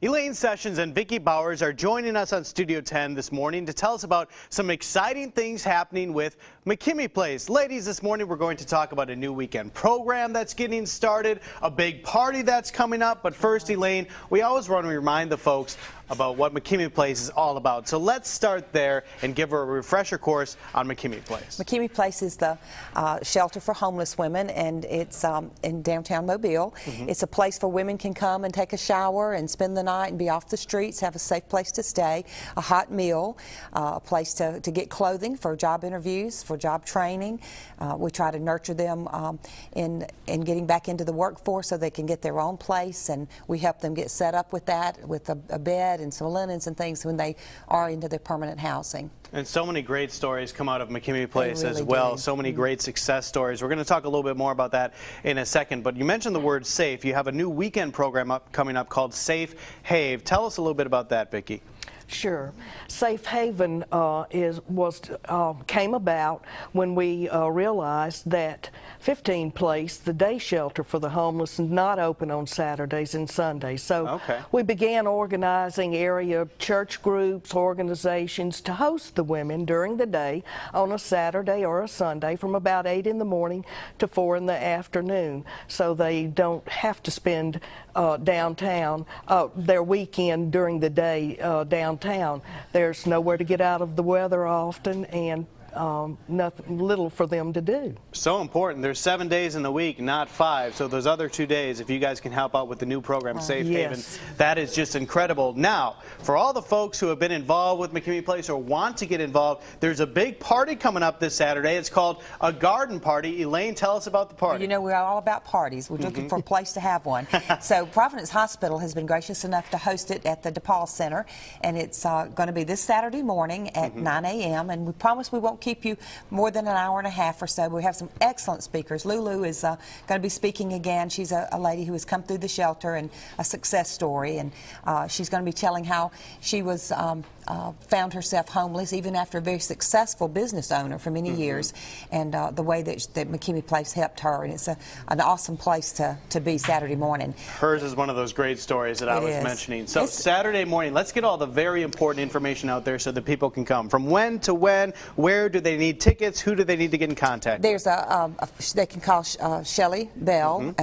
Elaine Sessions and Vicki Bowers are joining us on Studio 10 this morning to tell us about some exciting things happening with McKemie Place. Ladies, this morning we're going to talk about a new weekend program that's getting started, a big party that's coming up. But first, Elaine, we always want to remind the folks about what McKemie Place is all about. So let's start there and give her a refresher course on McKemie Place. McKemie Place is the shelter for homeless women, and it's in downtown Mobile. It's a place where women can come and take a shower and spend the night and be off the streets, have a safe place to stay, a hot meal, a place to get clothing for job interviews, for job training. We try to nurture them in getting back into the workforce so they can get their own place, and we help them get set up with that, with a bed and some linens and things when they are into their permanent housing. And so many great stories come out of McKemie Place as well. So many great success stories. We're going to talk a little bit more about that in a second. But you mentioned the word safe. You have a new weekend program coming up called Safe Have. Tell us a little bit about that, Vicki. Sure. Safe Haven came about when we realized that 15 Place, the day shelter for the homeless, is not open on Saturdays and Sundays. So we began organizing area church groups, organizations to host the women during the day on a Saturday or a Sunday from about 8 in the morning to 4 in the afternoon, so they don't have to spend downtown their weekend during the day downtown. There's nowhere to get out of the weather often, and little for them to do. So important. There's 7 days in the week, not 5. So those other 2 days, if you guys can help out with the new program, Safe Haven, that is just incredible. Now, for all the folks who have been involved with McKemie Place or want to get involved, there's a big party coming up this Saturday. It's called a garden party. Elaine, tell us about the party. Well, you know, we're all about parties. We're looking for a place to have one. So Providence Hospital has been gracious enough to host it at the DePaul Center, and it's going to be this Saturday morning at 9 a.m. and we promise we won't keep you more than an hour and a half or so. We have some excellent speakers. Lulu is going to be speaking again. She's a lady who has come through the shelter and a success story, and she's going to be telling how she was found herself homeless even after a very successful business owner for many years, and the way that McKemie Place helped her, and it's an awesome place to be Saturday morning. Hers is one of those great stories that I was mentioning. So Saturday morning, let's get all the very important information out there so that people can come. From when to when, where do they need tickets, who do they need to get in contact? There's they can call Shelley Bell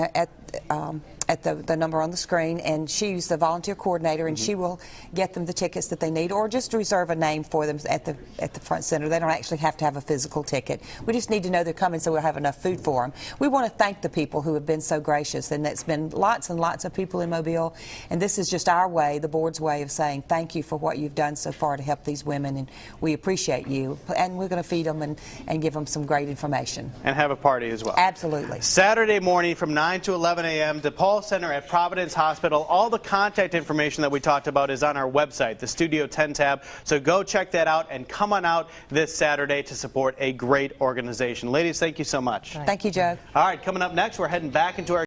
at the number on the screen, and she's the volunteer coordinator, and she will get them the tickets that they need, or just reserve a name for them at the front center. They don't actually have to have a physical ticket. We just need to know they're coming so we'll have enough food for them. We want to thank the people who have been so gracious, and it's been lots and lots of people in Mobile, and this is just our way, the board's way of saying thank you for what you've done so far to help these women, and we appreciate you, and we're going to feed them and give them some great information. And have a party as well. Absolutely. Saturday morning from 9 to 11 a.m. DePaul Center at Providence Hospital. All the contact information that we talked about is on our website, the Studio 10 tab. So go check that out and come on out this Saturday to support a great organization. Ladies, thank you so much. Thank you, Joe. All right, coming up next, we're heading back into our